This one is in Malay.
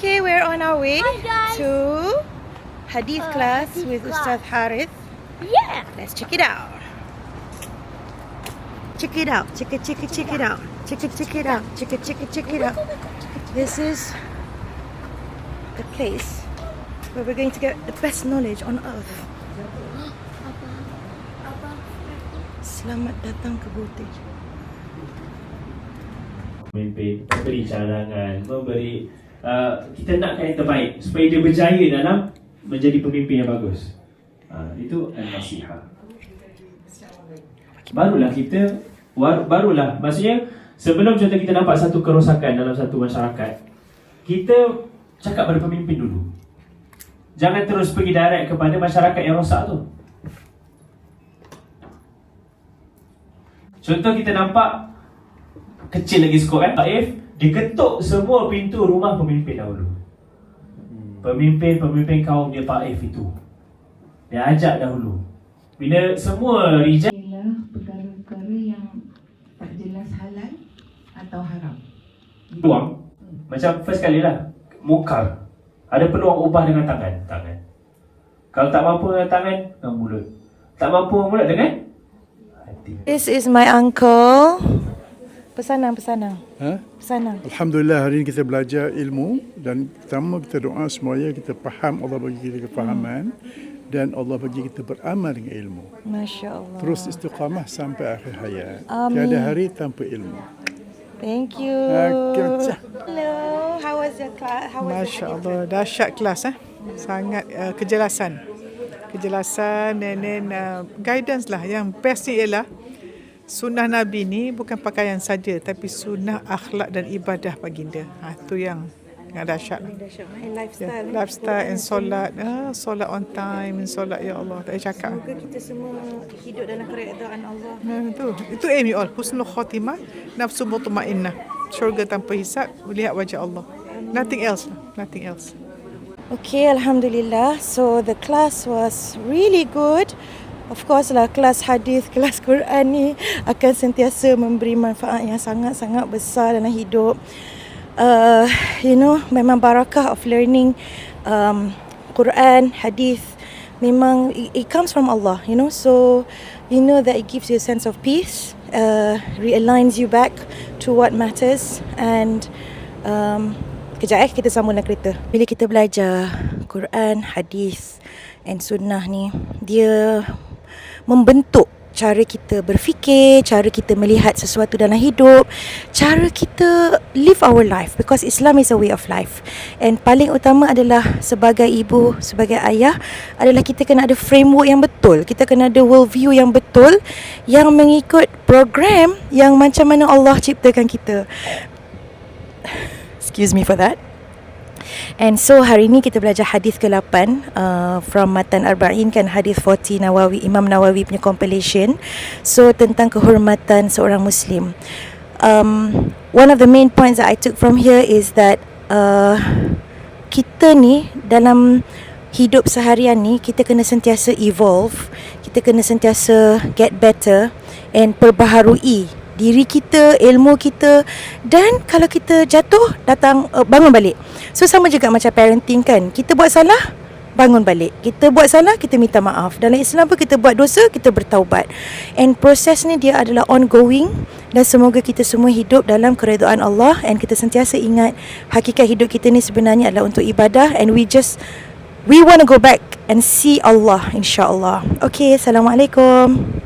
Okay, we're on our way Hi, guys. to Hadith class Hadith with class. Ustaz Harith. Yeah. Let's check it out. Check it out. Check it out. Check it out. Check it out. This is the place where we're going to get the best knowledge on earth. Selamat datang ke Butik. Memimpin, memberi cadangan, kita nakkan yang terbaik supaya dia berjaya dalam menjadi pemimpin yang bagus. Itu an-nasiha. Barulah maksudnya sebelum contoh kita nampak satu kerosakan dalam satu masyarakat, kita cakap pada pemimpin dulu. Jangan terus pergi direct kepada masyarakat yang rosak tu. Contoh kita nampak kecil lagi skop Taif, diketuk semua pintu rumah pemimpin dahulu. Pemimpin kaum dia Taif itu, dia ajak dahulu. Bila semua rijal perkara-perkara yang tak jelas halal atau haram. peluang, macam first kali lah mungkar, ada peluang ubah dengan tangan. Kalau tak mampu dengan tangan, dengan mulut. Tak mampu dengan mulut, dengan hati. This is my uncle. Pesanan. Alhamdulillah, hari ini kita belajar ilmu dan pertama kita doa semuanya kita faham, Allah bagi kita kefahaman dan Allah bagi kita beramal dengan ilmu. Masya Allah. Terus istiqamah sampai akhir hayat. Amin. Tiada hari tanpa ilmu. Thank you. Okay. Hello, how was your class? Masya Allah, dahsyat kelas sangat kejelasan and then guidance lah. Yang best ni ialah sunnah Nabi ni bukan pakaian saja tapi sunnah akhlak dan ibadah baginda. Itu yang dahsyat. Lifestyle and solat on time, solat ya Allah, tak payah cakap. Semoga kita semua hidup dalam keredaan Allah. Itu aim you all. Husnul khatimah, nafsu mutmainnah. Syurga tanpa hisab, melihat wajah Allah. Nothing else. Okay, Alhamdulillah. So the class was really good. Of course lah, kelas hadis, kelas Quran ni akan sentiasa memberi manfaat yang sangat-sangat besar dalam hidup. Memang barakah of learning Quran, hadis. Memang it comes from Allah, so that it gives you a sense of peace, realigns you back to what matters. And kejap kita sambung dalam kereta. Bila kita belajar Quran, hadis and sunnah ni, dia membentuk cara kita berfikir, cara kita melihat sesuatu dalam hidup, cara kita live our life, because Islam is a way of life. And paling utama adalah sebagai ibu, sebagai ayah, adalah kita kena ada framework yang betul. Kita kena ada world view yang betul, yang mengikut program yang macam mana Allah ciptakan kita. Excuse me for that. And so hari ni kita belajar hadis ke-8 from Matan Arba'in, kan, hadis 40 Nawawi, Imam Nawawi punya compilation. So tentang kehormatan seorang Muslim. One of the main points that I took from here is that kita ni dalam hidup seharian ni, kita kena sentiasa evolve, kita kena sentiasa get better and perbaharui diri kita, ilmu kita. Dan kalau kita jatuh, bangun balik. So sama juga macam parenting, kan, kita buat salah, bangun balik. Kita buat salah, kita minta maaf. Dalam Islam pun kita buat dosa, kita bertaubat. And proses ni dia adalah ongoing. Dan semoga kita semua hidup dalam keredaan Allah, and kita sentiasa ingat hakikat hidup kita ni sebenarnya adalah untuk ibadah. And we want to go back and see Allah, insyaAllah. Okay, Assalamualaikum.